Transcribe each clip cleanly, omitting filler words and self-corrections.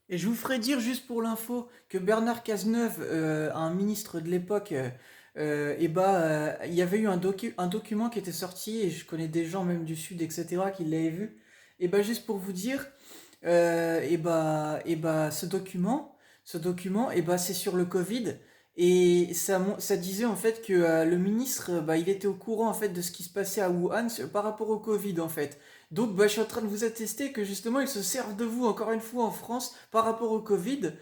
Et je vous ferai dire juste pour l'info que Bernard Cazeneuve, un ministre de l'époque, il y avait eu un document qui était sorti, et je connais des gens même du Sud, etc., qui l'avaient vu. Et bah juste pour vous dire, ce document, et bah c'est sur le Covid, et ça disait en fait que le ministre, bah il était au courant en fait de ce qui se passait à Wuhan par rapport au Covid en fait. Donc, bah, je suis en train de vous attester que justement, ils se servent de vous, encore une fois, en France, par rapport au Covid,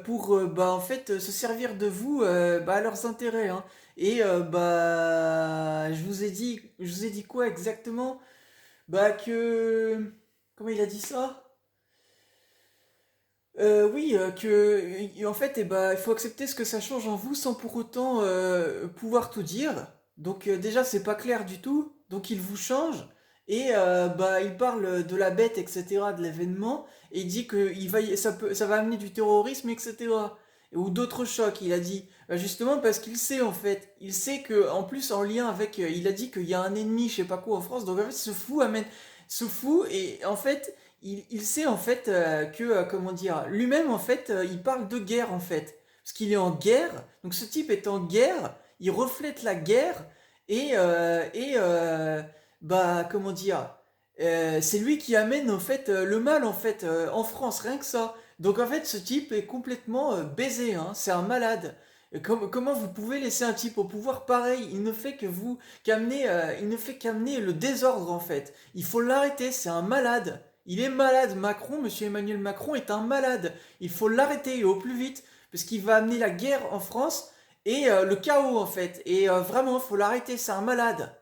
pour, bah, en fait, se servir de vous, bah, à leurs intérêts, hein. Et, bah, je vous ai dit quoi exactement? Bah, que, comment il a dit ça? Oui, en fait, eh bah, il faut accepter ce que ça change en vous sans pour autant pouvoir tout dire. Donc déjà, c'est pas clair du tout. Donc il vous change et bah, il parle de la bête, etc., de l'événement, et il dit que ça va amener du terrorisme, etc. Ou d'autres chocs, il a dit. Justement parce qu'il sait en fait, il sait que en plus en lien avec, il a dit qu'il y a un ennemi, je sais pas quoi en France. Donc en fait, ce fou et en fait il sait en fait que, comment dire, lui-même en fait, il parle de guerre en fait. Parce qu'il est en guerre, donc ce type est en guerre, il reflète la guerre, bah, comment dire, c'est lui qui amène en fait le mal en fait en France, rien que ça. Donc en fait, ce type est complètement baisé, hein, c'est un malade. Comment vous pouvez laisser un type au pouvoir pareil? Il ne fait qu'amener le désordre en fait. Il faut l'arrêter, c'est un malade. Il est malade, Macron, monsieur Emmanuel Macron est un malade. Il faut l'arrêter et au plus vite, parce qu'il va amener la guerre en France et le chaos en fait. Et vraiment, il faut l'arrêter, c'est un malade.